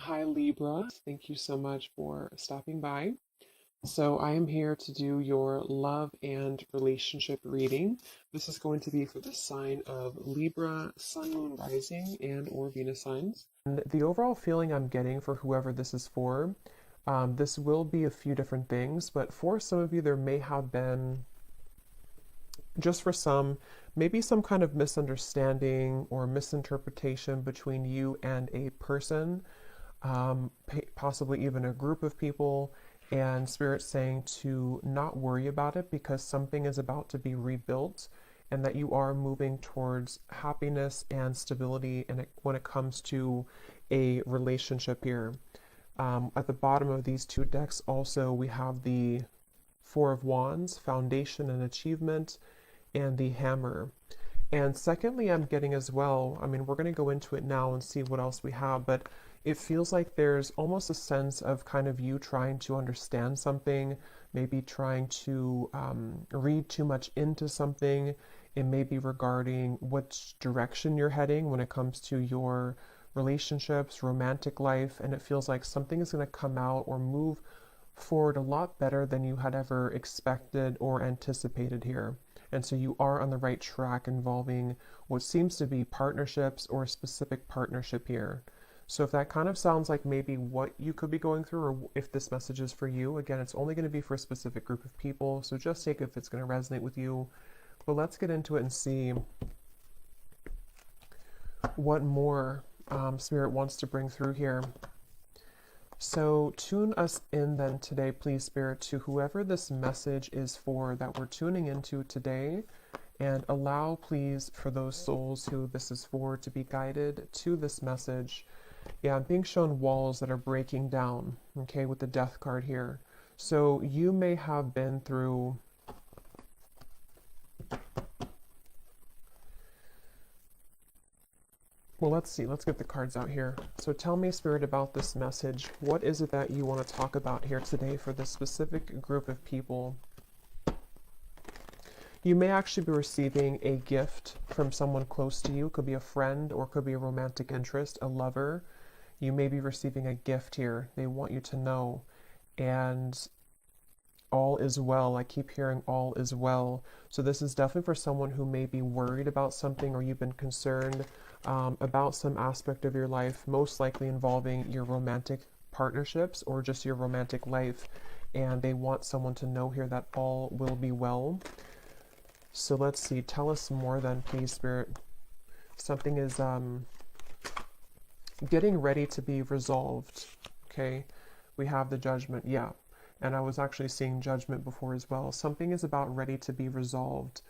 Hi, Libra. Thank you so much for stopping by. So, I am here to do your love and relationship reading. This is going to be for the sign of Libra, Sun, Moon, Rising, and or Venus signs. And the overall feeling I'm getting for whoever this is for, this will be a few different things, but for some of you, there may have been, just for some, maybe some kind of misunderstanding or misinterpretation between you and a person, possibly even a group of people, and Spirit saying to not worry about it because something is about to be rebuilt and that you are moving towards happiness and stability when it comes to a relationship here. At the bottom of these two decks, also, we have the Four of Wands, Foundation and Achievement, and the Hammer. And secondly, I'm getting as well, I mean, we're going to go into it now and see what else we have, but it feels like there's almost a sense of kind of you trying to understand something, maybe trying to read too much into something. It may be regarding which direction you're heading when it comes to your relationships, romantic life, and it feels like something is going to come out or move forward a lot better than you had ever expected or anticipated here. And so you are on the right track involving what seems to be partnerships or a specific partnership here. So if that kind of sounds like maybe what you could be going through, or if this message is for you, again, it's only going to be for a specific group of people. So just take it if it's going to resonate with you. But let's get into it and see what more Spirit wants to bring through here. So tune us in then today, please, Spirit, to whoever this message is for that we're tuning into today, and allow, please, for those souls who this is for to be guided to this message. Yeah, I'm being shown walls that are breaking down, okay, with the Death card here. So you may have been through well, let's see. Let's get the cards out here. So tell me, Spirit, about this message. What is it that you want to talk about here today for this specific group of people? You may actually be receiving a gift from someone close to you. It could be a friend or it could be a romantic interest, a lover. You may be receiving a gift here. They want you to know. And all is well. I keep hearing all is well. So this is definitely for someone who may be worried about something, or you've been concerned about some aspect of your life, most likely involving your romantic partnerships or just your romantic life. And they want someone to know here that all will be well. So let's see. Tell us more then, please, Spirit. Something is getting ready to be resolved. Okay. We have the Judgment. Yeah. And I was actually seeing Judgment before as well. Something is about ready to be resolved.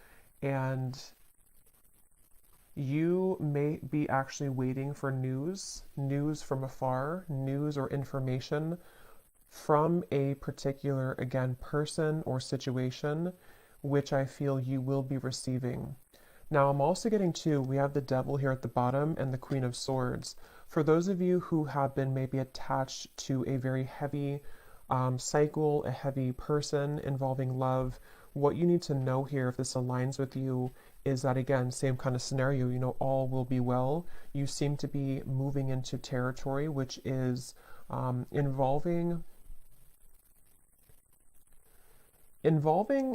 And you may be actually waiting for news from afar, news or information from a particular, again, person or situation, which I feel you will be receiving. Now, I'm also getting we have the Devil here at the bottom and the Queen of Swords. For those of you who have been maybe attached to a very heavy cycle, a heavy person involving love, what you need to know here, if this aligns with you, is that, again, same kind of scenario, all will be well. You seem to be moving into territory which is involving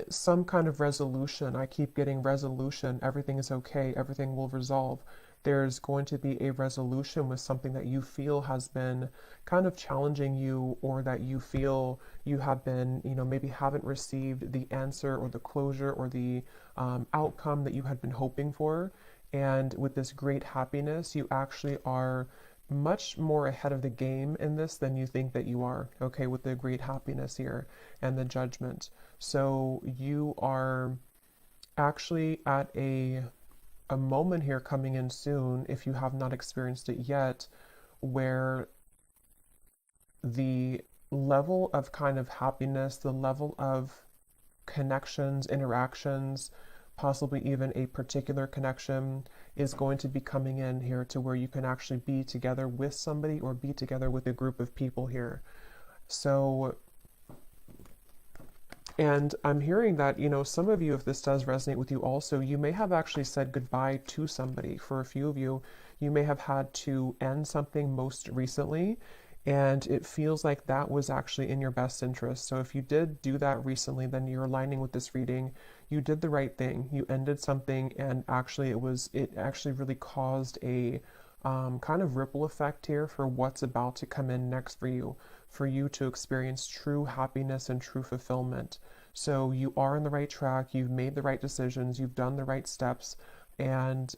some kind of resolution. I keep getting resolution. Everything is okay. Everything will resolve. There's going to be a resolution with something that you feel has been kind of challenging you, or that you feel you have been, maybe haven't received the answer or the closure or the outcome that you had been hoping for. And with this great happiness, you actually are much more ahead of the game in this than you think that you are, okay, with the great happiness here and the Judgment. So you are actually at a moment here coming in soon, if you have not experienced it yet, where the level of kind of happiness, the level of connections, interactions, possibly even a particular connection, is going to be coming in here to where you can actually be together with somebody or be together with a group of people here. So, and I'm hearing that, some of you, if this does resonate with you also, you may have actually said goodbye to somebody. For a few of you, you may have had to end something most recently, And it feels like that was actually in your best interest. So if you did do that recently, then you're aligning with this reading. You did the right thing. You ended something, and actually it actually really caused a kind of ripple effect here for what's about to come in next for you to experience true happiness and true fulfillment. So you are on the right track. You've made the right decisions. You've done the right steps. And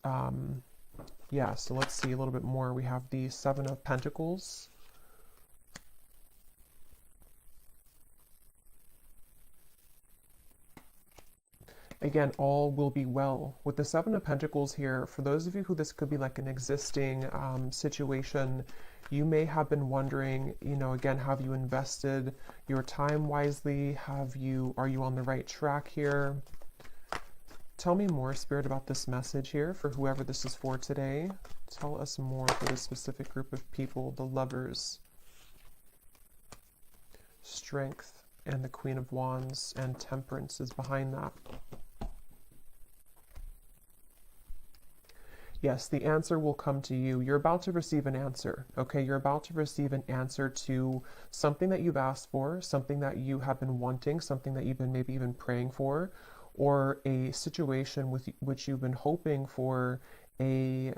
yeah, so let's see a little bit more. We have the Seven of Pentacles. Again, all will be well. With the Seven of Pentacles here, for those of you who this could be like an existing situation, you may have been wondering, again, have you invested your time wisely? Are you on the right track here? Tell me more, Spirit, about this message here for whoever this is for today. Tell us more for this specific group of people, the Lovers. Strength and the Queen of Wands and Temperance is behind that. Yes, the answer will come to you. You're about to receive an answer, okay? You're about to receive an answer to something that you've asked for, something that you have been wanting, something that you've been maybe even praying for, or a situation with which you've been hoping for a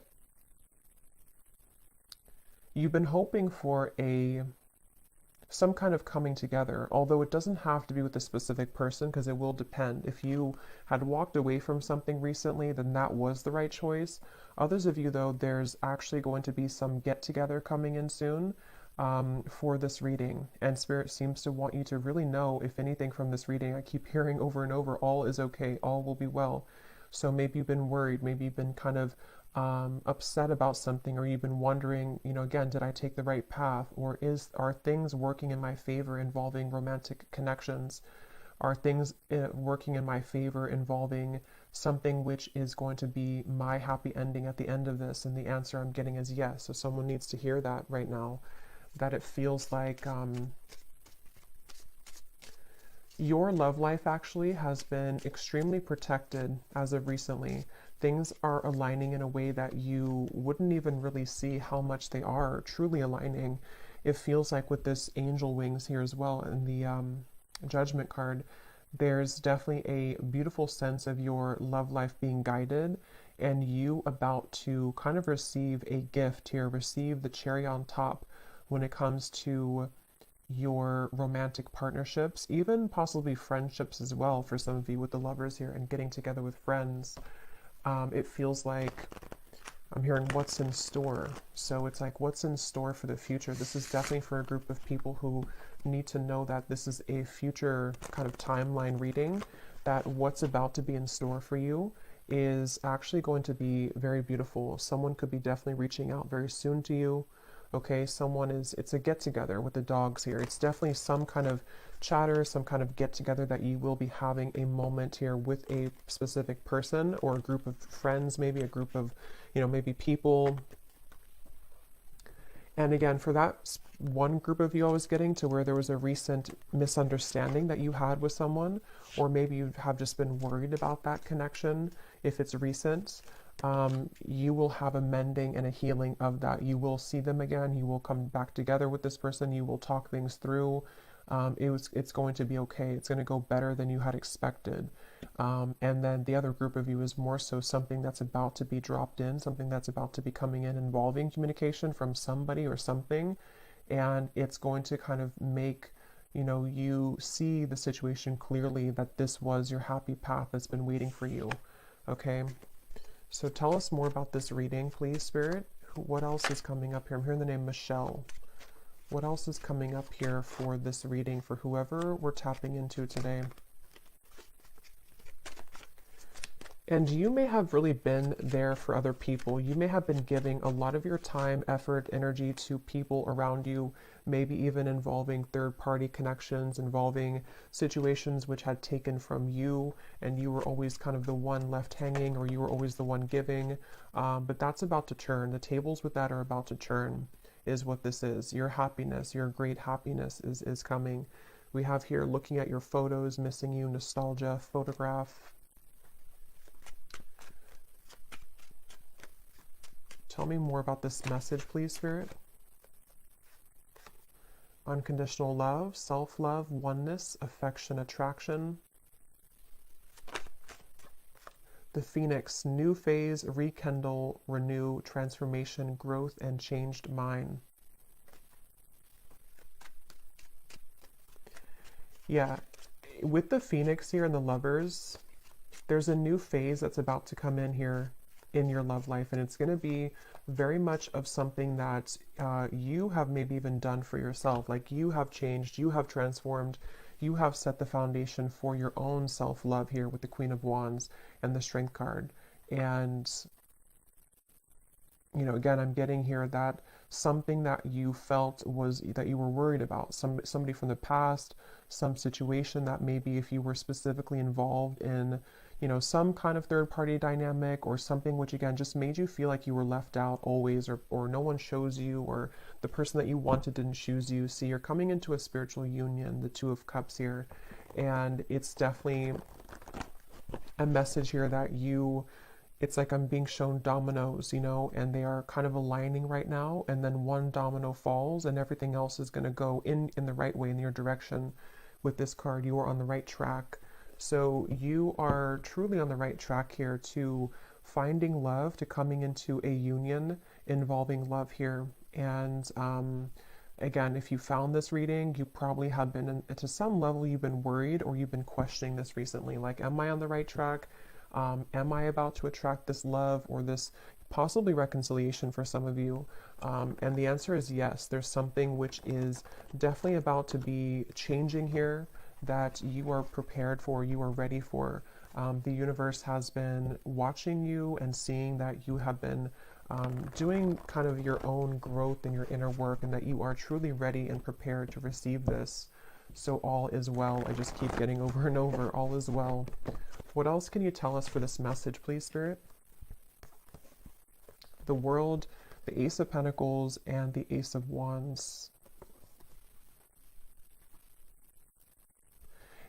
some kind of coming together, although it doesn't have to be with a specific person, because it will depend. If you had walked away from something recently, then that was the right choice. Others of you, though, there's actually going to be some get-together coming in soon for this reading. And Spirit seems to want you to really know, if anything from this reading, I keep hearing over and over, all is okay, all will be well. So maybe you've been worried, maybe you've been kind of upset about something, or you've been wondering, again, did I take the right path, or are things working in my favor involving romantic connections? Are things working in my favor involving something which is going to be my happy ending at the end of this? And the answer I'm getting is yes. So someone needs to hear that right now, that it feels like your love life actually has been extremely protected as of recently. Things are aligning in a way that you wouldn't even really see how much they are truly aligning. It feels like with this angel wings here as well in the judgment card, there's definitely a beautiful sense of your love life being guided, and you about to kind of receive a gift here, receive the cherry on top when it comes to your romantic partnerships, even possibly friendships as well for some of you with the Lovers here and getting together with friends. It feels like I'm hearing what's in store. So it's like what's in store for the future. This is definitely for a group of people who need to know that this is a future kind of timeline reading, that what's about to be in store for you is actually going to be very beautiful. Someone could be definitely reaching out very soon to you. Okay, it's a get together with the dogs here. It's definitely some kind of chatter, some kind of get together that you will be having a moment here with a specific person or a group of friends, maybe a group of, maybe people. And again, for that one group of you I was getting to where there was a recent misunderstanding that you had with someone, or maybe you have just been worried about that connection, if it's recent, you will have a mending and a healing of that. You will see them again. You will come back together with this person. You will talk things through. It's going to be okay. It's going to go better than you had expected. And then the other group of you is more so something that's about to be dropped in, something that's about to be coming in involving communication from somebody or something. And it's going to kind of make, you see the situation clearly, that this was your happy path that's been waiting for you. Okay. So tell us more about this reading, please, Spirit. What else is coming up here? I'm hearing the name Michelle. What else is coming up here for this reading for whoever we're tapping into today? And you may have really been there for other people. You may have been giving a lot of your time, effort, energy to people around you, maybe even involving third-party connections, involving situations which had taken from you, and you were always kind of the one left hanging, or you were always the one giving. But that's about to turn. The tables with that are about to turn, is what this is. Your happiness, your great happiness is coming. We have here looking at your photos, missing you, nostalgia, photograph. Tell me more about this message, please, Spirit. unconditional love, self-love, oneness, affection, attraction. The Phoenix, new phase, rekindle, renew, transformation, growth, and changed mind. Yeah, with the Phoenix here and the Lovers, there's a new phase that's about to come in here in your love life, and it's going to be very much of something that you have maybe even done for yourself. Like you have changed, you have transformed, you have set the foundation for your own self-love here with the Queen of Wands and the Strength card. And you know, again, I'm getting here that something that you felt was that you were worried about, somebody from the past, some situation that maybe if you were specifically involved in, you know, some kind of third party dynamic or something which again just made you feel like you were left out always, or no one chose you, or the person that you wanted didn't choose you. See, you're coming into a spiritual union, the Two of Cups here, and it's definitely a message here that it's like I'm being shown dominoes, you know, and they are kind of aligning right now, and then one domino falls and everything else is going to go in the right way, in your direction. With this card, you are on the right track. So you are truly on the right track here to finding love, to coming into a union involving love here. And again, if you found this reading, you probably have been, to some level, you've been worried or you've been questioning this recently. Like, am I on the right track? Am I about to attract this love or this possibly reconciliation for some of you? And the answer is yes. There's something which is definitely about to be changing here that you are prepared for, you are ready for. The universe has been watching you and seeing that you have been doing kind of your own growth in your inner work, and that you are truly ready and prepared to receive this. So all is well. I just keep getting over and over, all is well. What else can you tell us for this message, please, Spirit? The World, the Ace of Pentacles, and the Ace of Wands.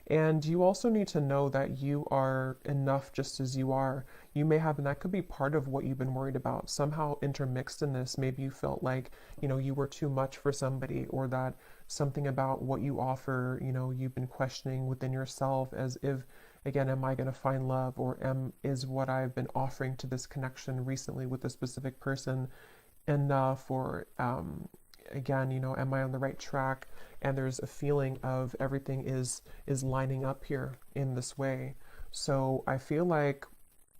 And you also need to know that you are enough just as you are. You may have, and that could be part of what you've been worried about. Somehow intermixed in this, maybe you felt like, you know, you were too much for somebody, or that something about what you offer, you know, you've been questioning within yourself as if, again, am I going to find love, or is what I've been offering to this connection recently with a specific person enough, or again, you know, am I on the right track? And there's a feeling of everything is lining up here in this way. So I feel like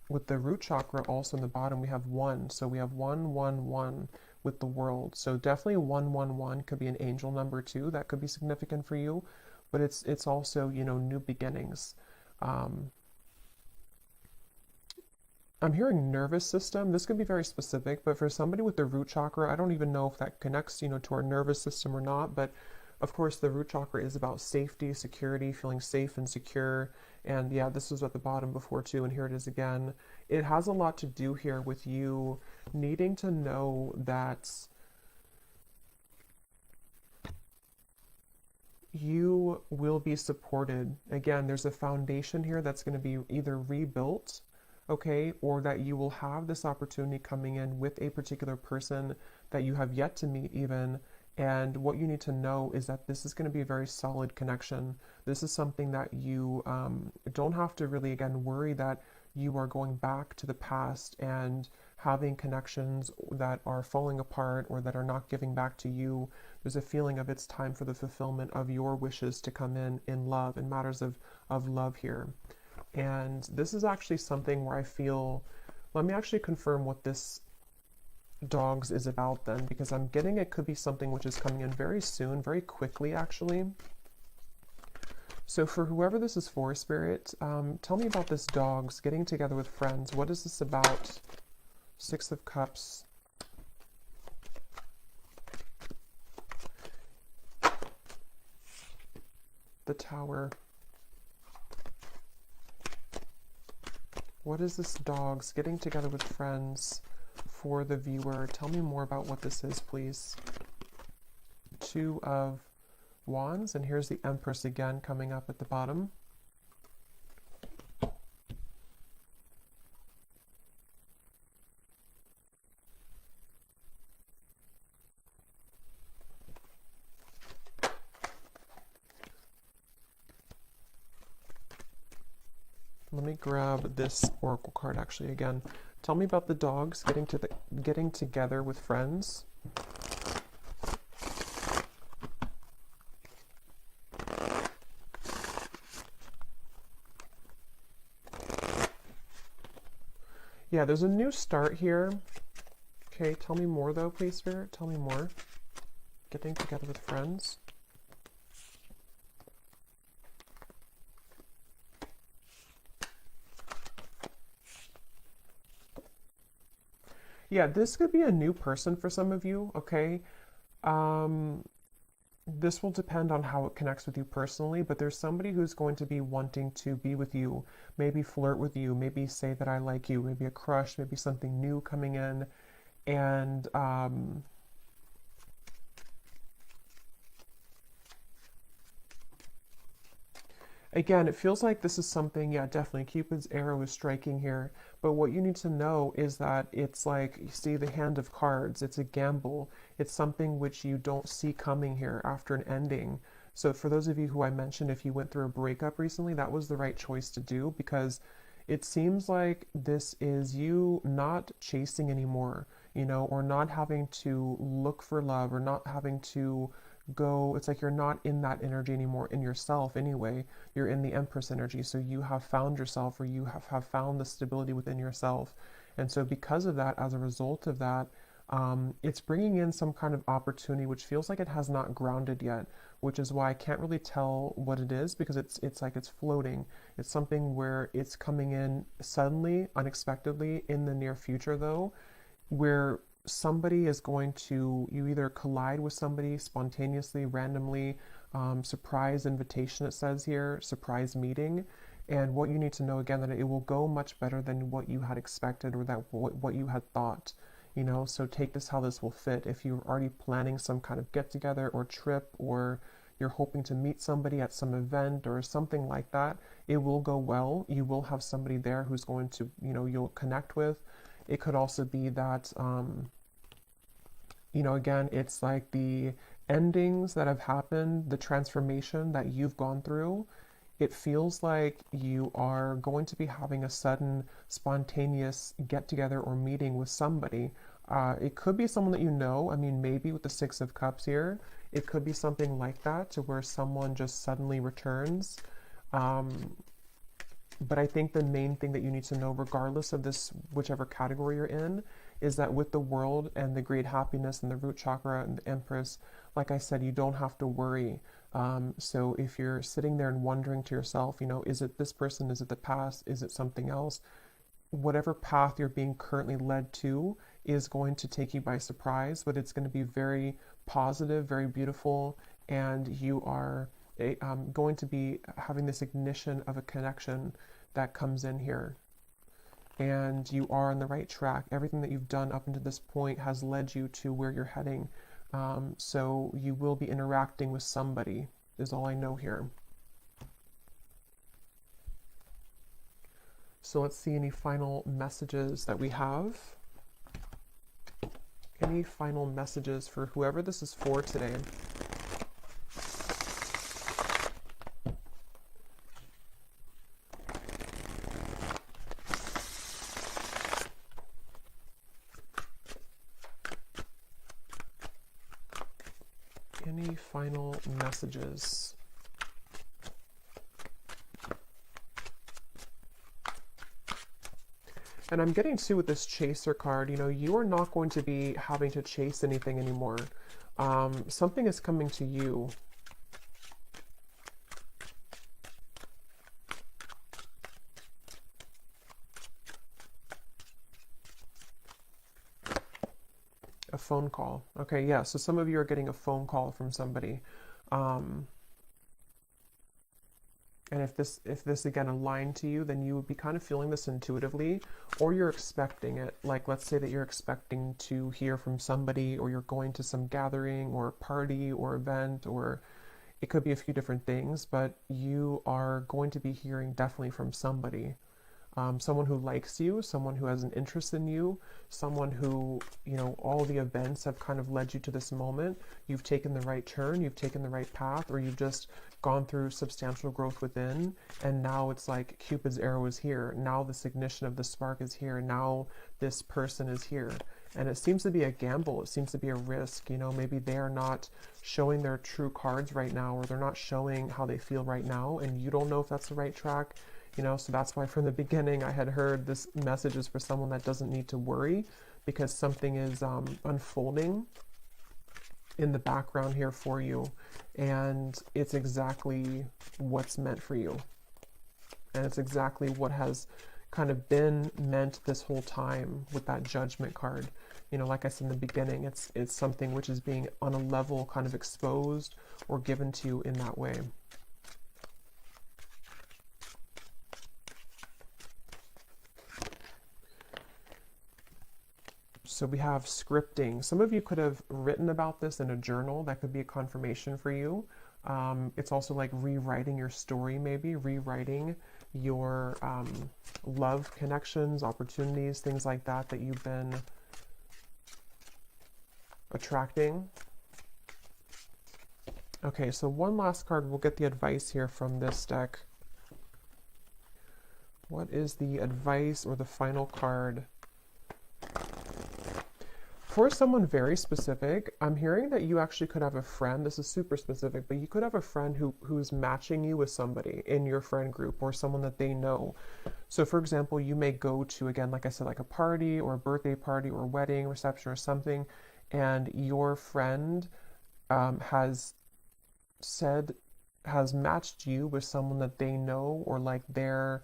with the root chakra also in the bottom, we have 1. So we have 1, 1, 1 with the World. So definitely 1, 1, 1 could be an angel number too. That could be significant for you. But it's also, you know, new beginnings. I'm hearing nervous system. This could be very specific, but for somebody with the root chakra, I don't even know if that connects, you know, to our nervous system or not. But of course, the root chakra is about safety, security, feeling safe and secure. And yeah, this was at the bottom before too, and here it is again. It has a lot to do here with you needing to know that you will be supported. Again, there's a foundation here that's going to be either rebuilt, okay, or that you will have this opportunity coming in with a particular person that you have yet to meet even. And what you need to know is that this is going to be a very solid connection. This is something that you don't have to really, again, worry that you are going back to the past and having connections that are falling apart or that are not giving back to you. There's a feeling of it's time for the fulfillment of your wishes to come in love, in matters of love here. And this is actually something where I feel, let me actually confirm what this dogs is about then, because I'm getting it could be something which is coming in very soon, very quickly actually. So for whoever this is for, Spirit, tell me about this dogs getting together with friends. What is this about? 6 of Cups. The Tower. What is this dogs getting together with friends for the viewer? Tell me more about what this is, please. 2 of Wands, and here's the Empress again coming up at the bottom. Let me grab this oracle card actually again. Tell me about the dogs getting together with friends. Yeah, there's a new start here. Okay, tell me more though, please, Spirit. Tell me more. Getting together with friends. Yeah, this could be a new person for some of you, okay? Um, this will depend on how it connects with you personally, but there's somebody who's going to be wanting to be with you, maybe flirt with you, maybe say that I like you, maybe a crush, maybe something new coming in. And again, it feels like this is something, yeah, definitely. Cupid's arrow is striking here. But what you need to know is that it's like, you see the hand of cards, it's a gamble. It's something which you don't see coming here after an ending. So for those of you who I mentioned, if you went through a breakup recently, that was the right choice to do because it seems like this is you not chasing anymore, or not having to look for love or not having to go. It's like you're not in that energy anymore in yourself anyway. You're in the Empress energy. So you have found yourself, or you have found the stability within yourself. And so because of that, as a result of that, it's bringing in some kind of opportunity which feels like it has not grounded yet, which is why I can't really tell what it is because it's like it's floating. It's something where it's coming in suddenly, unexpectedly in the near future though, where somebody is going to, you either collide with somebody spontaneously, randomly, surprise invitation, it says here, surprise meeting. And what you need to know again, that it will go much better than what you had expected or that what you had thought. So take this how this will fit. If you're already planning some kind of get together or trip, or you're hoping to meet somebody at some event or something like that, it will go well. You will have somebody there who's going to, you'll connect with. It could also be that, again, it's like the endings that have happened, the transformation that you've gone through. It feels like you are going to be having a sudden, spontaneous get together or meeting with somebody. It could be someone that you know. I mean, maybe with the Six of Cups here, it could be something like that to where someone just suddenly returns. But I think the main thing that you need to know, regardless of this, whichever category you're in, is that with the world and the great happiness and the root chakra and the Empress, like I said, you don't have to worry. So if you're sitting there and wondering to yourself, is it this person? Is it the past? Is it something else? Whatever path you're being currently led to is going to take you by surprise, but it's going to be very positive, very beautiful, and you are going to be having this ignition of a connection that comes in here. And you are on the right track. Everything that you've done up until this point has led you to where you're heading. So you will be interacting with somebody, is all I know here. So let's see any final messages that we have. Any final messages for whoever this is for today? Any final messages? And I'm getting too with this chaser card, you are not going to be having to chase anything anymore. Something is coming to you. A phone call. Okay, yeah, so some of you are getting a phone call from somebody. And if this again aligned to you, then you would be kind of feeling this intuitively, or you're expecting it. Like, let's say that you're expecting to hear from somebody, or you're going to some gathering or party or event, or it could be a few different things, but you are going to be hearing definitely from somebody. someone who likes you, someone who has an interest in you, someone who, all the events have kind of led you to this moment. You've taken the right turn, you've taken the right path, or you've just gone through substantial growth within, and now it's like Cupid's arrow is here. Now this ignition of the spark is here. Now this person is here. And it seems to be a gamble. It seems to be a risk. Maybe they are not showing their true cards right now, or they're not showing how they feel right now, and you don't know if that's the right track. So that's why from the beginning I had heard this message is for someone that doesn't need to worry, because something is unfolding in the background here for you, and it's exactly what's meant for you, and it's exactly what has kind of been meant this whole time with that Judgment card. Like I said in the beginning, it's something which is being on a level kind of exposed or given to you in that way. So we have scripting. Some of you could have written about this in a journal. That could be a confirmation for you. It's also like rewriting your story, maybe rewriting your love connections, opportunities, things like that that you've been attracting. Okay, so one last card. We'll get the advice here from this deck. What is the advice or the final card? For someone very specific, I'm hearing that you actually could have a friend. This is super specific, but you could have a friend who's matching you with somebody in your friend group, or someone that they know. So for example, you may go to, again, like I said, like a party or a birthday party or a wedding reception or something, and your friend has matched you with someone that they know, or like their,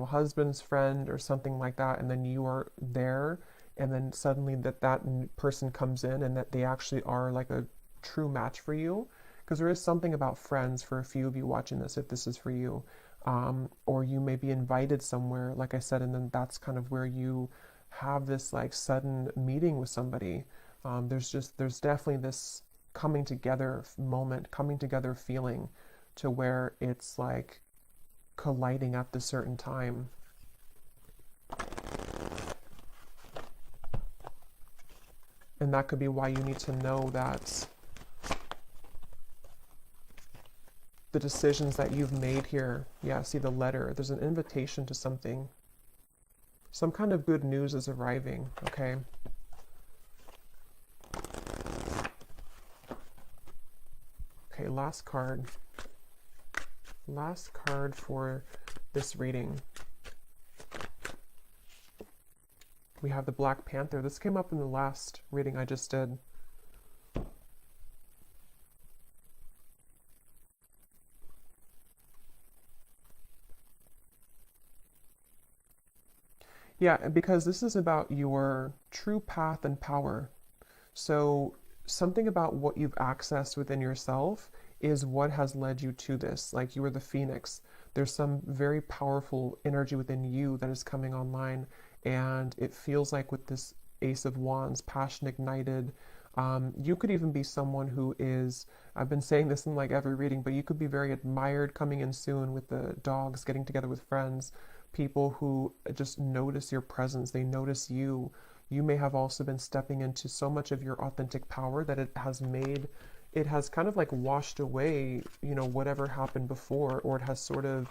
husband's friend or something like that, and then you are there. And then suddenly that person comes in and that they actually are like a true match for you. Because there is something about friends for a few of you watching this, if this is for you. Or you may be invited somewhere, like I said, and then that's kind of where you have this like sudden meeting with somebody. There's definitely this coming together moment, coming together feeling, to where it's like colliding at this certain time. And that could be why you need to know that the decisions that you've made here, yeah, see the letter, there's an invitation to something. Some kind of good news is arriving, okay? Okay, last card. Last card for this reading. We have the Black Panther. This came up in the last reading I just did. Yeah, because this is about your true path and power. So something about what you've accessed within yourself is what has led you to this. Like you are the phoenix. There's some very powerful energy within you that is coming online. And it feels like with this Ace of Wands, passion ignited, you could even be someone who is, I've been saying this in like every reading, but you could be very admired coming in soon with the dogs, getting together with friends, people who just notice your presence, they notice you. You may have also been stepping into so much of your authentic power that it has kind of like washed away, whatever happened before, or it has sort of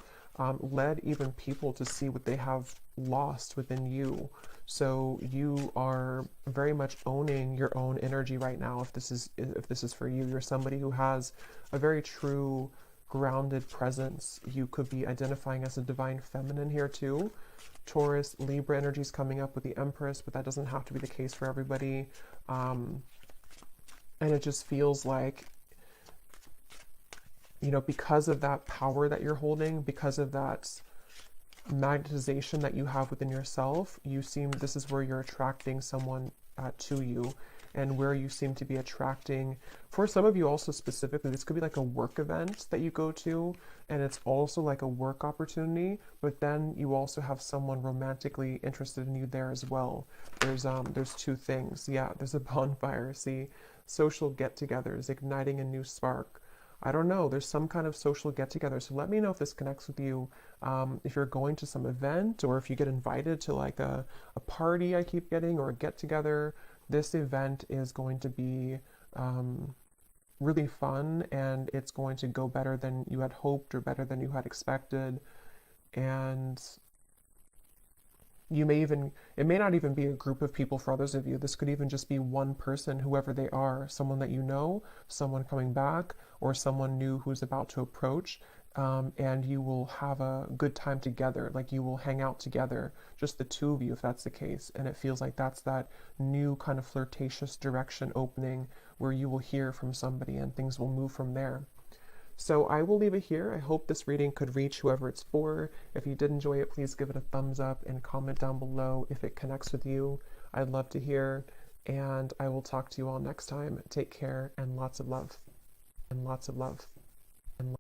led even people to see what they have lost within you. So you are very much owning your own energy right now. If this is for you, you're somebody who has a very true grounded presence. You could be identifying as a divine feminine here too. Taurus, Libra energy is coming up with the Empress, but that doesn't have to be the case for everybody. And it just feels like, because of that power that you're holding, because of that magnetization that you have within yourself, this is where you're attracting someone to you, and where you seem to be attracting, for some of you also specifically, this could be like a work event that you go to, and it's also like a work opportunity, but then you also have someone romantically interested in you there as well. There's two things. Yeah, there's a bonfire. See, social get-togethers, igniting a new spark. I don't know, there's some kind of social get together. So let me know if this connects with you. If you're going to some event or if you get invited to like a party I keep getting or a get together, this event is going to be really fun and it's going to go better than you had hoped or better than you had expected. And it may not even be a group of people for others of you. This could even just be one person, whoever they are, someone that you know, someone coming back, or someone new who's about to approach. And you will have a good time together. Like you will hang out together, just the two of you, if that's the case. And it feels like that's that new kind of flirtatious direction opening where you will hear from somebody and things will move from there. So I will leave it here. I hope this reading could reach whoever it's for. If you did enjoy it, please give it a thumbs up and comment down below if it connects with you. I'd love to hear, and I will talk to you all next time. Take care and lots of love. And lots of love.